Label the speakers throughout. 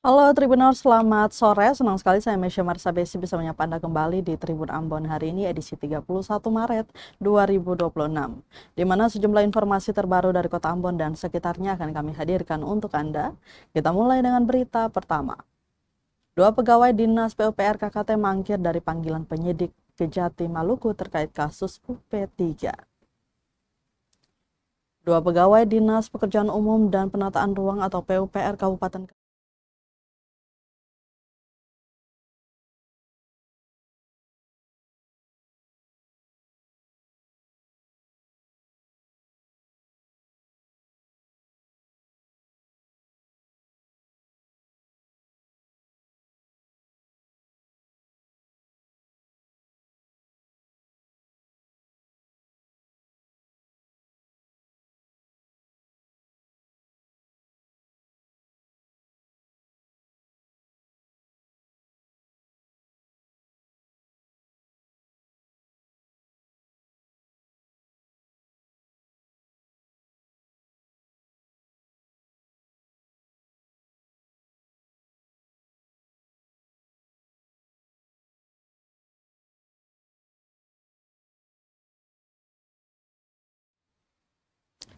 Speaker 1: Halo Tribuners, selamat sore. Senang sekali saya Mesya Marsabesi bisa menyapa Anda kembali di Tribun Ambon hari ini edisi 31 Maret 2026. Di mana sejumlah informasi terbaru dari Kota Ambon dan sekitarnya akan kami hadirkan untuk Anda. Kita mulai dengan berita pertama. Dua pegawai Dinas PUPR KKT mangkir dari panggilan penyidik Kejati Maluku terkait kasus UP3. Dua pegawai Dinas Pekerjaan Umum dan Penataan Ruang atau PUPR Kabupaten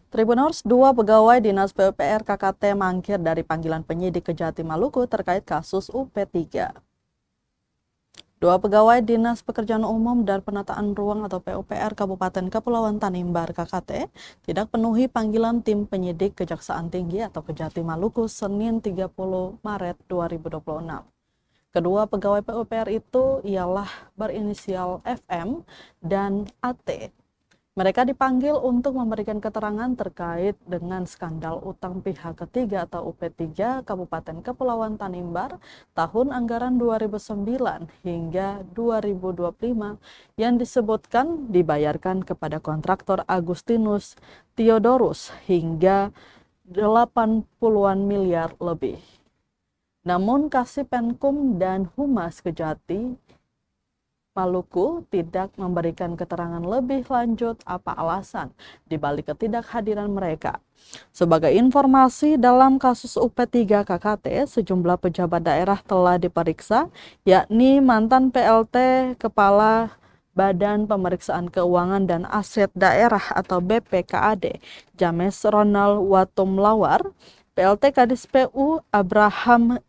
Speaker 1: Tribuners, dua pegawai Dinas PUPR KKT mangkir dari panggilan penyidik Kejati Maluku terkait kasus UP3. Dua pegawai Dinas Pekerjaan Umum dan Penataan Ruang atau PUPR Kabupaten Kepulauan Tanimbar KKT tidak penuhi panggilan tim penyidik Kejaksaan Tinggi atau Kejati Maluku Senin 30 Maret 2026. Kedua pegawai PUPR itu ialah berinisial FM dan AT. Mereka dipanggil untuk memberikan keterangan terkait dengan skandal utang pihak ketiga atau UP3 Kabupaten Kepulauan Tanimbar tahun anggaran 2009 hingga 2025 yang disebutkan dibayarkan kepada kontraktor Agustinus Theodorus hingga 80-an miliar lebih. Namun Kasipenkum dan Humas Kejati Maluku tidak memberikan keterangan lebih lanjut apa alasan dibalik ketidakhadiran mereka. Sebagai informasi, dalam kasus UP3 KKT, sejumlah pejabat daerah telah diperiksa, yakni mantan PLT Kepala Badan Pemeriksaan Keuangan dan Aset Daerah atau BPKAD, James Ronald Watumlawar, PLT Kadis PU Abraham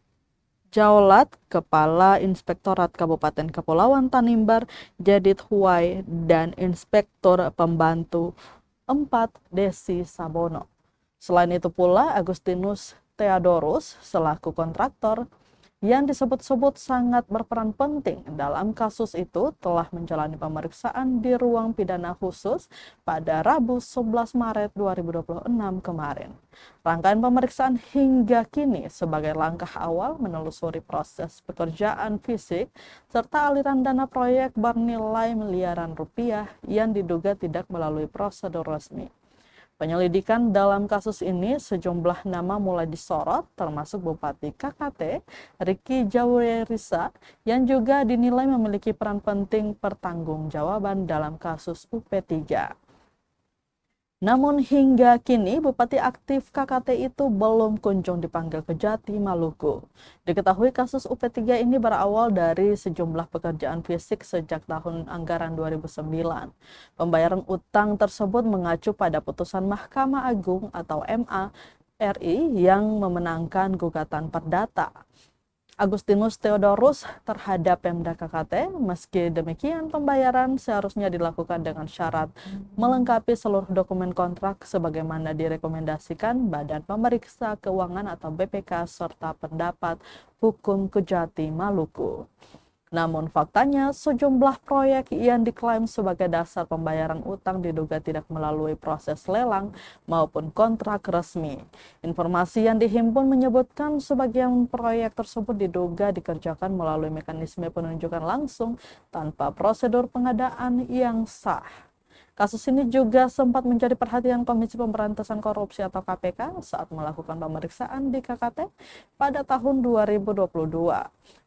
Speaker 1: Jaulat, Kepala Inspektorat Kabupaten Kepulauan Tanimbar, Jadid Huwai, dan Inspektur Pembantu 4 Desi Sabono. Selain itu pula Agustinus Theodorus selaku kontraktor yang disebut-sebut sangat berperan penting dalam kasus itu telah menjalani pemeriksaan di ruang pidana khusus pada Rabu 11 Maret 2026 kemarin. Rangkaian pemeriksaan hingga kini sebagai langkah awal menelusuri proses pekerjaan fisik serta aliran dana proyek bernilai miliaran rupiah yang diduga tidak melalui prosedur resmi. Penyelidikan dalam kasus ini sejumlah nama mulai disorot termasuk Bupati KKT Riki Jawerisa yang juga dinilai memiliki peran penting pertanggungjawaban dalam kasus UP3. Namun hingga kini Bupati aktif KKT itu belum kunjung dipanggil Kejati Maluku. Diketahui kasus UP3 ini berawal dari sejumlah pekerjaan fisik sejak tahun anggaran 2009. Pembayaran utang tersebut mengacu pada putusan Mahkamah Agung atau MA RI yang memenangkan gugatan perdata Agustinus Theodorus terhadap Pemda KKT. Meski demikian, pembayaran seharusnya dilakukan dengan syarat melengkapi seluruh dokumen kontrak sebagaimana direkomendasikan Badan Pemeriksa Keuangan atau BPK serta pendapat hukum Kejati Maluku. Namun faktanya sejumlah proyek yang diklaim sebagai dasar pembayaran utang diduga tidak melalui proses lelang maupun kontrak resmi. Informasi yang dihimpun menyebutkan sebagian proyek tersebut diduga dikerjakan melalui mekanisme penunjukan langsung tanpa prosedur pengadaan yang sah. Kasus ini juga sempat menjadi perhatian Komisi Pemberantasan Korupsi atau KPK saat melakukan pemeriksaan di KKT pada tahun 2022.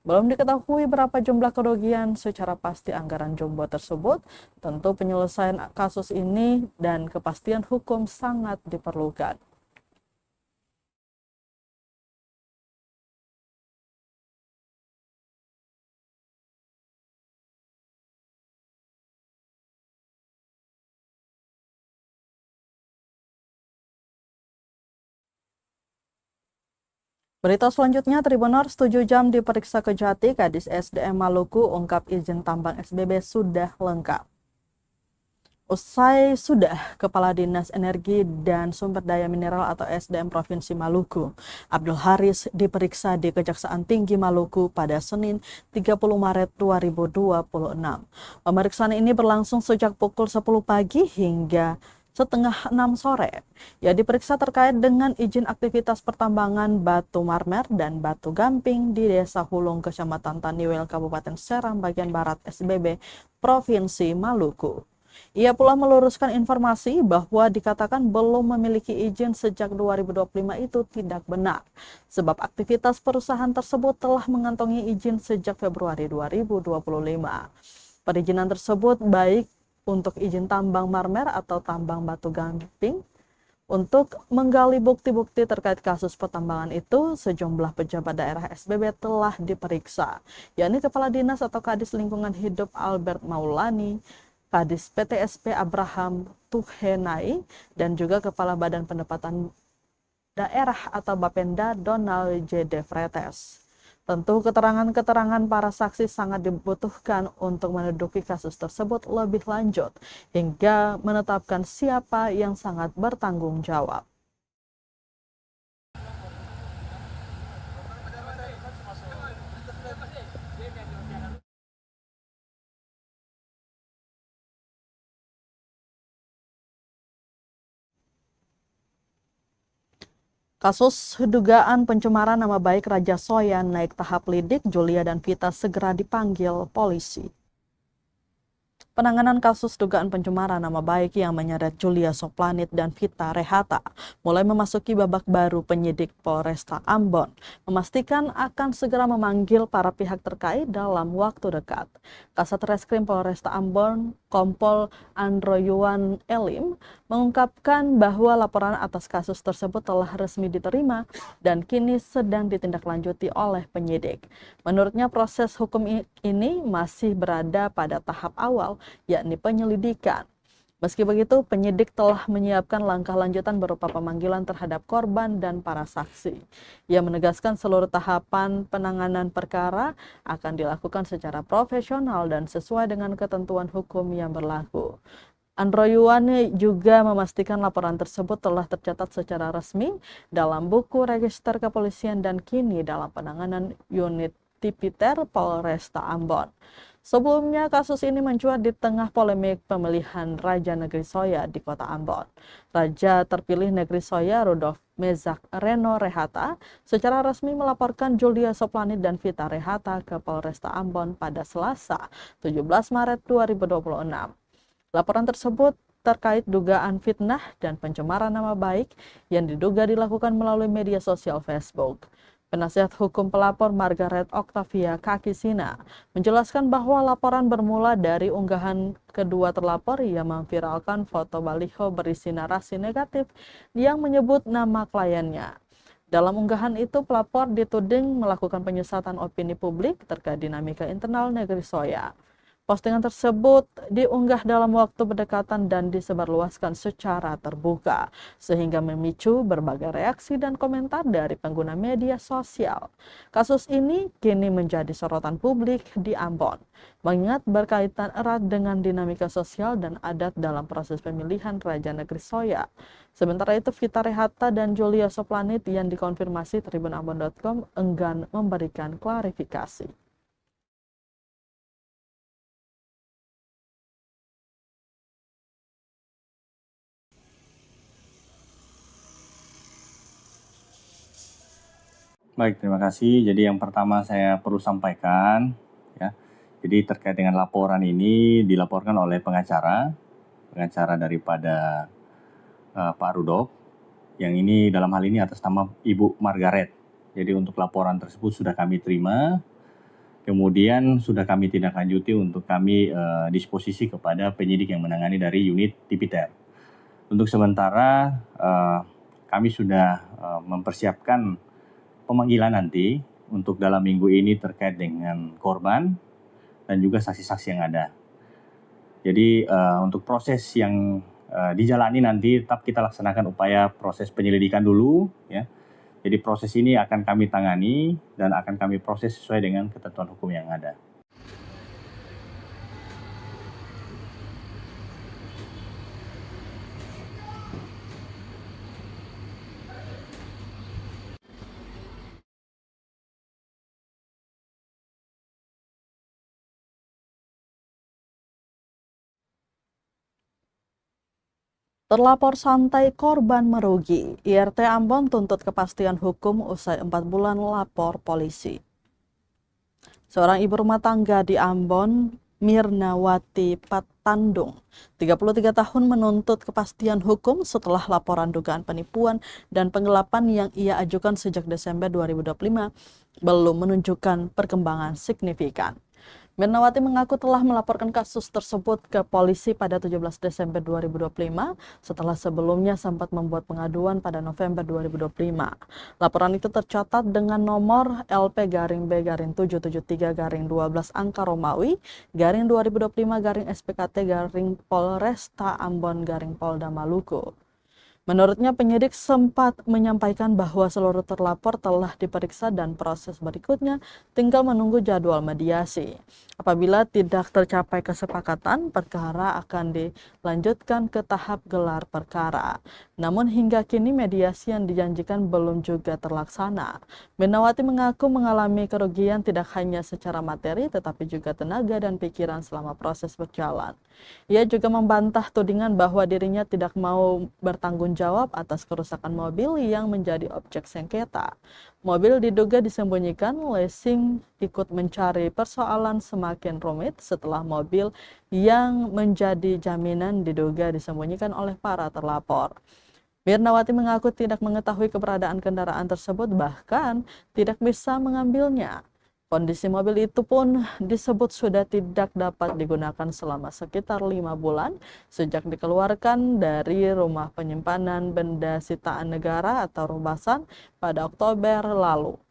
Speaker 1: Belum diketahui berapa jumlah kerugian secara pasti anggaran jumbo tersebut. Tentu penyelesaian kasus ini dan kepastian hukum sangat diperlukan. Berita selanjutnya, Tribuners 7 jam diperiksa Kejati, Kadis SDM Maluku ungkap izin tambang SBB sudah lengkap. Usai sudah Kepala Dinas Energi dan Sumber Daya Mineral atau SDM Provinsi Maluku, Abdul Haris diperiksa di Kejaksaan Tinggi Maluku pada Senin 30 Maret 2026. Pemeriksaan ini berlangsung sejak pukul 10 pagi hingga setengah 6 sore. Ia diperiksa terkait dengan izin aktivitas pertambangan batu marmer dan batu gamping di Desa Hulung, Kecamatan Taniwel, Kabupaten Seram, bagian barat SBB, Provinsi Maluku. Ia pula meluruskan informasi bahwa dikatakan belum memiliki izin sejak 2025 itu tidak benar, sebab aktivitas perusahaan tersebut telah mengantongi izin sejak Februari 2025. Perizinan tersebut baik untuk izin tambang marmer atau tambang batu gamping. Untuk menggali bukti-bukti terkait kasus pertambangan itu, sejumlah pejabat daerah SBB telah diperiksa, yakni Kepala Dinas atau Kadis Lingkungan Hidup Albert Maulani, Kadis PTSP Abraham Tuhenai, dan juga Kepala Badan Pendapatan Daerah atau Bapenda Donald J. De Vretes. Tentu keterangan-keterangan para saksi sangat dibutuhkan untuk menduduki kasus tersebut lebih lanjut hingga menetapkan siapa yang sangat bertanggung jawab. Kasus dugaan pencemaran nama baik Raja Soya naik tahap lidik, Julia dan Vita segera dipanggil polisi. Penanganan kasus dugaan pencemaran nama baik yang menyeret Julia Soplanit dan Vita Rehata mulai memasuki babak baru. Penyidik Polresta Ambon memastikan akan segera memanggil para pihak terkait dalam waktu dekat. Kasat Reskrim Polresta Ambon, Kompol Androyuan Elim, mengungkapkan bahwa laporan atas kasus tersebut telah resmi diterima dan kini sedang ditindaklanjuti oleh penyidik. Menurutnya proses hukum ini masih berada pada tahap awal, yakni penyelidikan. Meski begitu, penyidik telah menyiapkan langkah lanjutan berupa pemanggilan terhadap korban dan para saksi. Ia menegaskan seluruh tahapan penanganan perkara akan dilakukan secara profesional dan sesuai dengan ketentuan hukum yang berlaku. Androyuan juga memastikan laporan tersebut telah tercatat secara resmi dalam buku register kepolisian dan kini dalam penanganan unit Tipiter Polresta Ambon. Sebelumnya, kasus ini mencuat di tengah polemik pemilihan Raja Negeri Soya di Kota Ambon. Raja terpilih Negeri Soya Rudolf Mezak Reno Rehata secara resmi melaporkan Julia Soplanit dan Vita Rehata ke Polresta Ambon pada Selasa 17 Maret 2026. Laporan tersebut terkait dugaan fitnah dan pencemaran nama baik yang diduga dilakukan melalui media sosial Facebook. Penasihat hukum pelapor Margaret Octavia Kakisina menjelaskan bahwa laporan bermula dari unggahan kedua terlapor yang memviralkan foto baliho berisi narasi negatif yang menyebut nama kliennya. Dalam unggahan itu, pelapor dituding melakukan penyesatan opini publik terkait dinamika internal Negeri Soya. Postingan tersebut diunggah dalam waktu berdekatan dan disebarluaskan secara terbuka, sehingga memicu berbagai reaksi dan komentar dari pengguna media sosial. Kasus ini kini menjadi sorotan publik di Ambon, mengingat berkaitan erat dengan dinamika sosial dan adat dalam proses pemilihan Raja Negeri Soya. Sementara itu, Vita Rehata dan Julia Soplanit yang dikonfirmasi tribunambon.com enggan memberikan klarifikasi.
Speaker 2: Baik, terima kasih. Jadi yang pertama saya perlu sampaikan, ya. Jadi terkait dengan laporan ini dilaporkan oleh pengacara daripada Pak Rudolf. Yang ini dalam hal ini atas nama Ibu Margaret. Jadi untuk laporan tersebut sudah kami terima, kemudian sudah kami tindak lanjuti untuk kami disposisi kepada penyidik yang menangani dari unit Tipiter. Untuk sementara kami sudah mempersiapkan pemanggilan nanti untuk dalam minggu ini terkait dengan korban dan juga saksi-saksi yang ada. Jadi untuk proses yang dijalani nanti tetap kita laksanakan upaya proses penyelidikan dulu, ya. Jadi proses ini akan kami tangani dan akan kami proses sesuai dengan ketentuan hukum yang ada.
Speaker 1: Terlapor santai korban merugi. IRT Ambon tuntut kepastian hukum usai 4 bulan lapor polisi. Seorang ibu rumah tangga di Ambon, Mirnawati Patandung, 33 tahun menuntut kepastian hukum setelah laporan dugaan penipuan dan penggelapan yang ia ajukan sejak Desember 2025 belum menunjukkan perkembangan signifikan. Mirnawati mengaku telah melaporkan kasus tersebut ke polisi pada 17 Desember 2025 setelah sebelumnya sempat membuat pengaduan pada November 2025. Laporan itu tercatat dengan nomor LP-B-773-12 angka Romawi garing 2025 SPKT Polresta Ambon Polda Maluku. Menurutnya penyidik sempat menyampaikan bahwa seluruh terlapor telah diperiksa dan proses berikutnya tinggal menunggu jadwal mediasi. Apabila tidak tercapai kesepakatan, perkara akan dilanjutkan ke tahap gelar perkara. Namun hingga kini mediasi yang dijanjikan belum juga terlaksana. Mirnawati mengaku mengalami kerugian tidak hanya secara materi tetapi juga tenaga dan pikiran selama proses berjalan. Ia juga membantah tudingan bahwa dirinya tidak mau bertanggung jawab atas kerusakan mobil yang menjadi objek sengketa. Mobil diduga disembunyikan, leasing ikut mencari persoalan semakin rumit setelah mobil yang menjadi jaminan diduga disembunyikan oleh para terlapor. Mirnawati mengaku tidak mengetahui keberadaan kendaraan tersebut bahkan tidak bisa mengambilnya. Kondisi mobil itu pun disebut sudah tidak dapat digunakan selama sekitar 5 bulan sejak dikeluarkan dari rumah penyimpanan benda sitaan negara atau Rubasan pada Oktober lalu.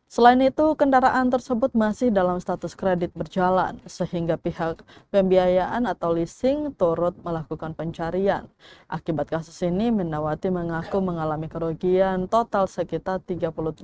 Speaker 1: Selain itu, kendaraan tersebut masih dalam status kredit berjalan, sehingga pihak pembiayaan atau leasing turut melakukan pencarian. Akibat kasus ini, Mirnawati mengaku mengalami kerugian total sekitar 37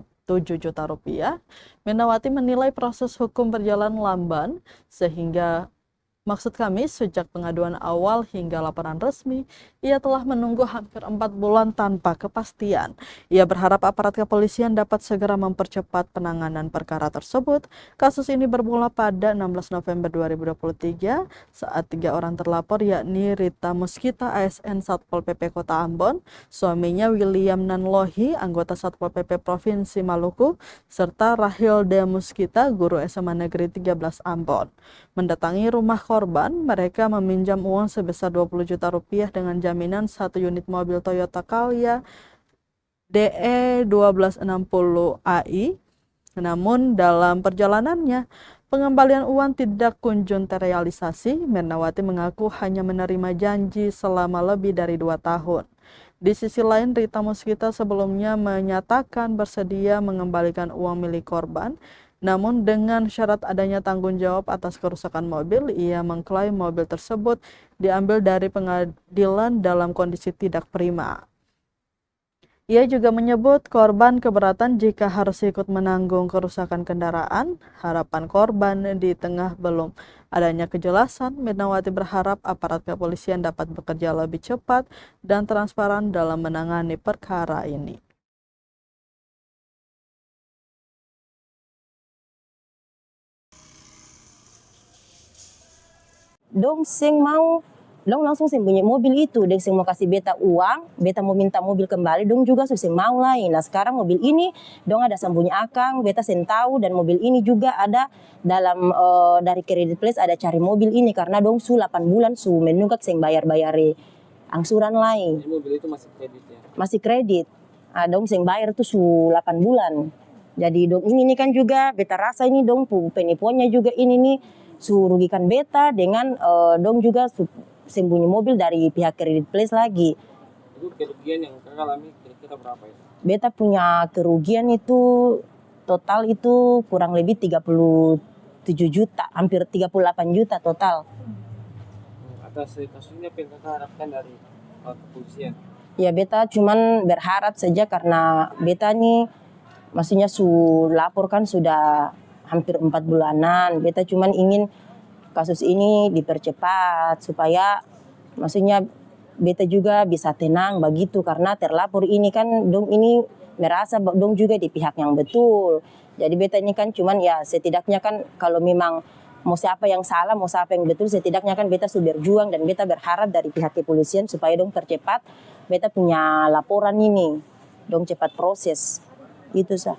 Speaker 1: juta rupiah. Mirnawati menilai proses hukum berjalan lamban, sehingga maksud kami, sejak pengaduan awal hingga laporan resmi, ia telah menunggu hampir 4 bulan tanpa kepastian. Ia berharap aparat kepolisian dapat segera mempercepat penanganan perkara tersebut. Kasus ini bermula pada 16 November 2023 saat 3 orang terlapor yakni Rita Muskita ASN Satpol PP Kota Ambon, suaminya William Nanlohi, anggota Satpol PP Provinsi Maluku, serta Rahil D. Muskita, guru SMA Negeri 13 Ambon. Mendatangi rumah korban, mereka meminjam uang sebesar 20 juta rupiah dengan jaminan 1 unit mobil Toyota Calya DE 1260 AI. Namun dalam perjalanannya, pengembalian uang tidak kunjung terrealisasi. Mirnawati mengaku hanya menerima janji selama lebih dari 2 tahun. Di sisi lain, Rita Muskita sebelumnya menyatakan bersedia mengembalikan uang milik korban. Namun dengan syarat adanya tanggung jawab atas kerusakan mobil, ia mengklaim mobil tersebut diambil dari pengadilan dalam kondisi tidak prima. Ia juga menyebut korban keberatan jika harus ikut menanggung kerusakan kendaraan. Harapan korban di tengah belum adanya kejelasan, Mirnawati berharap aparat kepolisian dapat bekerja lebih cepat dan transparan dalam menangani perkara ini.
Speaker 3: Dong langsung sembunyi mobil itu, dong seng mau kasih beta uang, beta mau minta mobil kembali, dong juga seng mau lain. Nah sekarang mobil ini dong ada sembunyi akang, beta seng tahu, dan mobil ini juga ada dalam dari Credit Plus ada cari mobil ini karena dong 8 bulan menunggak seng bayar angsuran lain.
Speaker 4: Jadi mobil itu masih kredit ya?
Speaker 3: Masih kredit. Dong seng bayar tuh 8 bulan. Jadi dong ini kan juga beta rasa ini dong penipuannya juga ini nih rugikan beta dengan dong juga sembunyi mobil dari pihak Credit Plus lagi.
Speaker 4: Itu kerugian yang kakak alami kira-kira berapa itu?
Speaker 3: Beta punya kerugian itu total itu kurang lebih 37 juta, hampir 38 juta total.
Speaker 4: Atas kasus ini apa yang kakak harapkan dari kepolisian?
Speaker 3: Ya beta cuman berharap saja karena beta nih maksudnya laporkan sudah hampir 4 bulanan. Beta cuman ingin kasus ini dipercepat supaya maksudnya beta juga bisa tenang begitu karena terlapor ini kan dong ini merasa dong juga di pihak yang betul. Jadi beta ini kan cuman ya setidaknya kan kalau memang mau siapa yang salah, mau siapa yang betul, setidaknya kan beta sudah berjuang dan beta berharap dari pihak kepolisian supaya dong percepat beta punya laporan ini, dong cepat proses. Itu sah.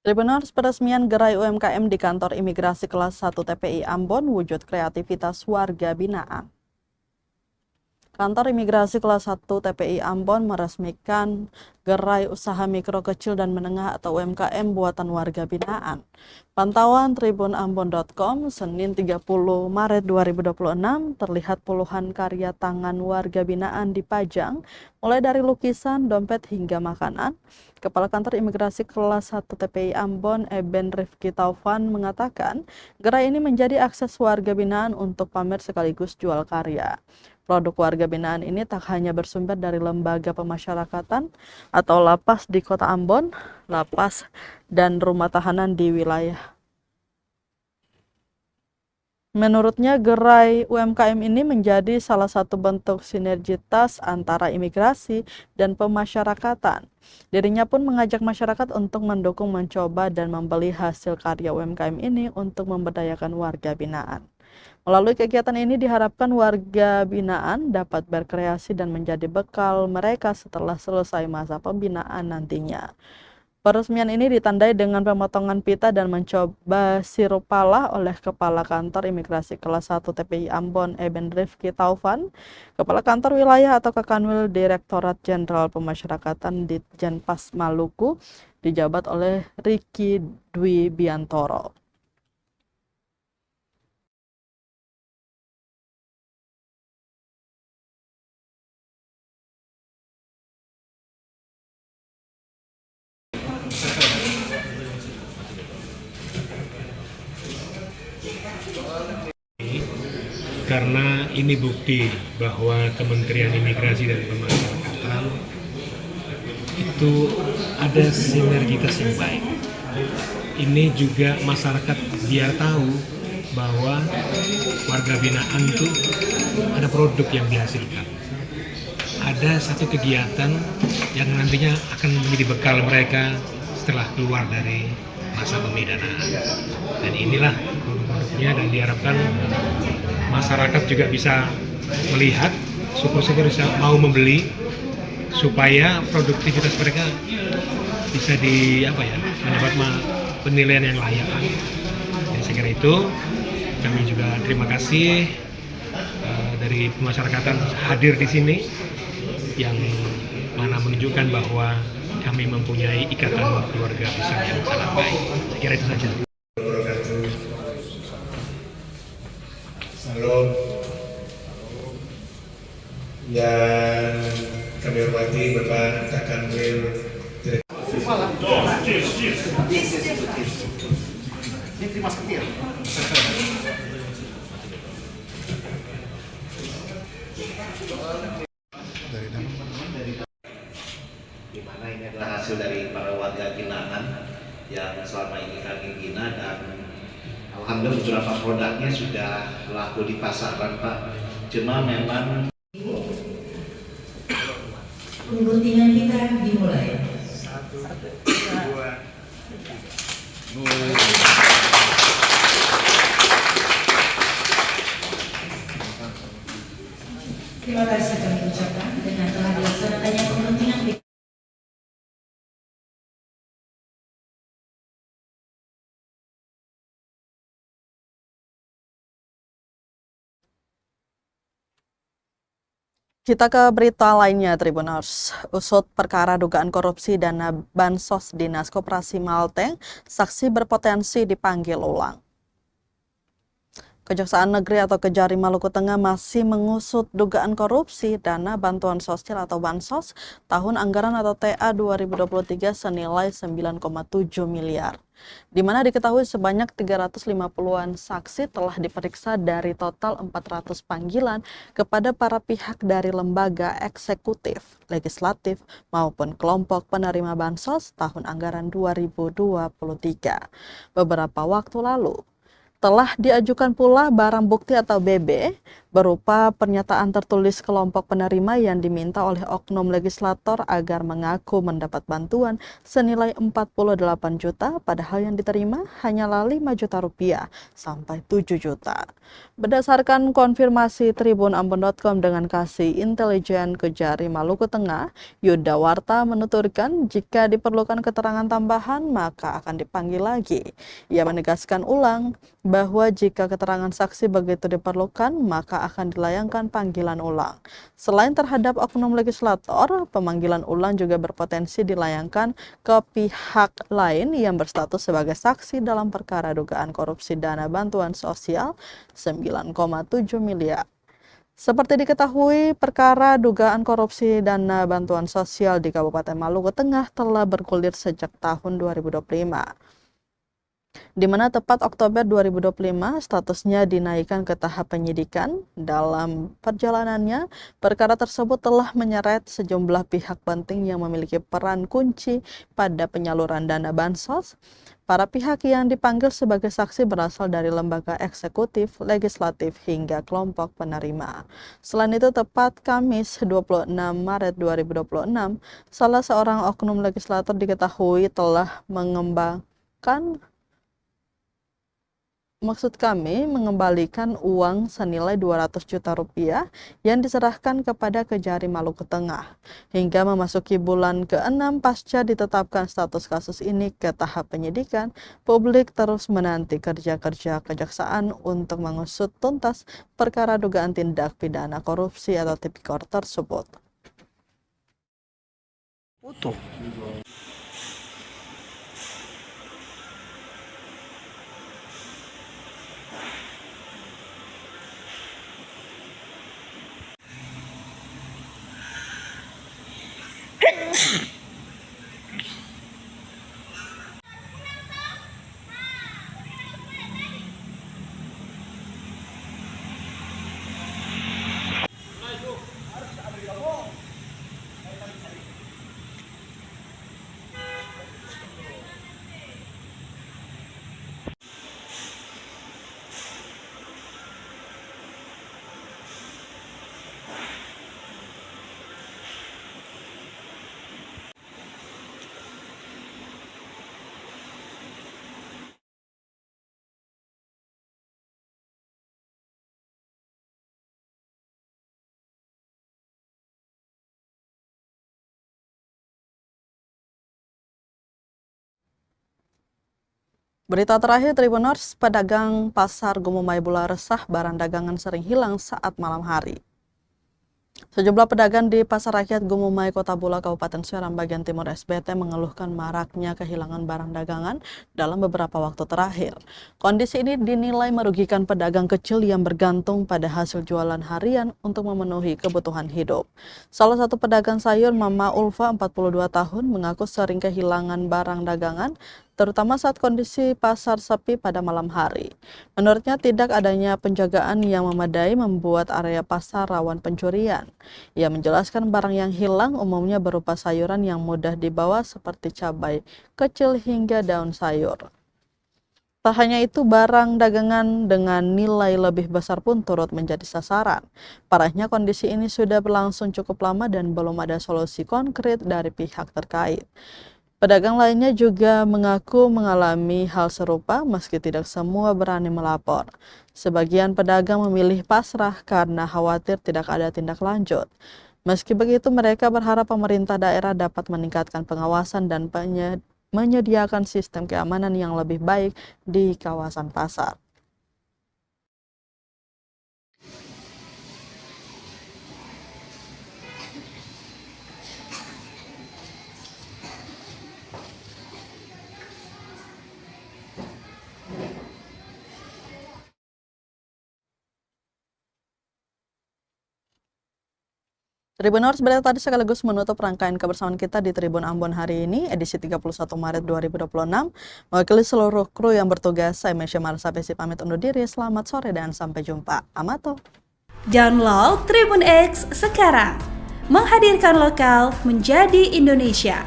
Speaker 1: Tribunal peresmian gerai UMKM di kantor imigrasi kelas 1 TPI Ambon wujud kreativitas warga binaan. Kantor imigrasi kelas 1 TPI Ambon meresmikan gerai usaha mikro kecil dan menengah atau UMKM buatan warga binaan. Pantauan tribunambon.com Senin 30 Maret 2026 terlihat puluhan karya tangan warga binaan dipajang mulai dari lukisan, dompet hingga makanan. Kepala Kantor Imigrasi Kelas 1 TPI Ambon Eben Rifki Taufan mengatakan gerai ini menjadi akses warga binaan untuk pamer sekaligus jual karya. Produk warga binaan ini tak hanya bersumber dari lembaga pemasyarakatan atau lapas di Kota Ambon, lapas dan rumah tahanan di wilayah. Menurutnya, gerai UMKM ini menjadi salah satu bentuk sinergitas antara imigrasi dan pemasyarakatan. Dirinya pun mengajak masyarakat untuk mendukung, mencoba, dan membeli hasil karya UMKM ini untuk memberdayakan warga binaan. Melalui kegiatan ini diharapkan warga binaan dapat berkreasi dan menjadi bekal mereka setelah selesai masa pembinaan nantinya. Peresmian ini ditandai dengan pemotongan pita dan mencoba sirup pala oleh Kepala Kantor Imigrasi Kelas 1 TPI Ambon Eben Rifki Taufan, Kepala Kantor Wilayah atau Kekanwil Direktorat Jenderal Pemasyarakatan Ditjenpas Maluku, dijabat oleh Riki Dwi Biantoro.
Speaker 5: Karena ini bukti bahwa Kementerian Imigrasi dan Pemasyarakatan itu ada sinergitas yang baik. Ini juga masyarakat biar tahu bahwa warga binaan itu ada produk yang dihasilkan. Ada satu kegiatan yang nantinya akan menjadi bekal mereka setelah keluar dari masa pemidanaan. Dan inilah produk-produknya dan diharapkan masyarakat juga bisa melihat, syukur-syukur bisa mau membeli supaya produktivitas mereka bisa mendapat penilaian yang layak. Dan saya kira itu kami juga terima kasih dari pemasyarakatan hadir di sini yang mana menunjukkan bahwa kami mempunyai ikatan keluarga besar yang sangat baik. Saya kira itu saja.
Speaker 6: Salam yang kami hormati Bapak Kakanwil
Speaker 7: di mana ini adalah hasil dari para warga binaan yang selama ini kami bina, dan alhamdulillah beberapa produknya sudah laku di pasaran, Pak. Cuma memang
Speaker 8: pengguntingan kita dimulai. Terima kasih kami ucapkan dengan telah dilaksanakannya pengguntingan kita.
Speaker 1: Kita ke berita lainnya, Tribuners. Usut perkara dugaan korupsi dana Bansos Dinas Koperasi Malteng, saksi berpotensi dipanggil ulang. Kejaksaan Negeri atau Kejari Maluku Tengah masih mengusut dugaan korupsi dana bantuan sosial atau Bansos tahun anggaran atau TA 2023 senilai 9,7 miliar. Di mana diketahui sebanyak 350-an saksi telah diperiksa dari total 400 panggilan kepada para pihak dari lembaga eksekutif, legislatif, maupun kelompok penerima Bansos tahun anggaran 2023. Beberapa waktu lalu, telah diajukan pula barang bukti atau BB berupa pernyataan tertulis kelompok penerima yang diminta oleh oknum legislator agar mengaku mendapat bantuan senilai 48 juta padahal yang diterima hanyalah 5 juta rupiah sampai 7 juta. Berdasarkan konfirmasi Tribun Ambon.com dengan Kasih Intelijen Kejari Maluku Tengah, Yuda Warta menuturkan jika diperlukan keterangan tambahan maka akan dipanggil lagi. Ia menegaskan ulang bahwa jika keterangan saksi begitu diperlukan maka akan dilayangkan panggilan ulang. Selain terhadap oknum legislator, pemanggilan ulang juga berpotensi dilayangkan ke pihak lain yang berstatus sebagai saksi dalam perkara dugaan korupsi dana bantuan sosial 9,7 miliar. Seperti diketahui, perkara dugaan korupsi dana bantuan sosial di Kabupaten Maluku Tengah telah bergulir sejak tahun 2025. Di mana tepat Oktober 2025 statusnya dinaikkan ke tahap penyidikan. Dalam perjalanannya, perkara tersebut telah menyeret sejumlah pihak penting yang memiliki peran kunci pada penyaluran dana Bansos. Para pihak yang dipanggil sebagai saksi berasal dari lembaga eksekutif, legislatif, hingga kelompok penerima. Selain itu, tepat Kamis 26 Maret 2026, salah seorang oknum legislator diketahui telah mengembalikan uang senilai 200 juta rupiah yang diserahkan kepada Kejari Maluku Tengah. Hingga memasuki bulan ke-6 pasca ditetapkan status kasus ini ke tahap penyidikan, publik terus menanti kerja-kerja kejaksaan untuk mengusut tuntas perkara dugaan tindak pidana korupsi atau tipikor tersebut. Berita terakhir, Tribuners, pedagang pasar Gumumai Bula resah barang dagangan sering hilang saat malam hari. Sejumlah pedagang di Pasar Rakyat Gumumai, Kota Bula, Kabupaten Seram bagian timur SBT mengeluhkan maraknya kehilangan barang dagangan dalam beberapa waktu terakhir. Kondisi ini dinilai merugikan pedagang kecil yang bergantung pada hasil jualan harian untuk memenuhi kebutuhan hidup. Salah satu pedagang sayur, Mama Ulfa, 42 tahun, mengaku sering kehilangan barang dagangan, terutama saat kondisi pasar sepi pada malam hari. Menurutnya, tidak adanya penjagaan yang memadai membuat area pasar rawan pencurian. Ia menjelaskan barang yang hilang umumnya berupa sayuran yang mudah dibawa seperti cabai kecil hingga daun sayur. Tak hanya itu, barang dagangan dengan nilai lebih besar pun turut menjadi sasaran. Parahnya, kondisi ini sudah berlangsung cukup lama dan belum ada solusi konkret dari pihak terkait. Pedagang lainnya juga mengaku mengalami hal serupa meski tidak semua berani melapor. Sebagian pedagang memilih pasrah karena khawatir tidak ada tindak lanjut. Meski begitu, mereka berharap pemerintah daerah dapat meningkatkan pengawasan dan menyediakan sistem keamanan yang lebih baik di kawasan pasar. Tribuners, berita tadi sekaligus menutup rangkaian kebersamaan kita di Tribun Ambon hari ini, edisi 31 Maret 2026. Mewakili seluruh kru yang bertugas, saya Mesya Marsapesi pamit undur diri. Selamat sore dan sampai jumpa. Amato.
Speaker 9: Download Tribun X sekarang. Menghadirkan lokal menjadi Indonesia.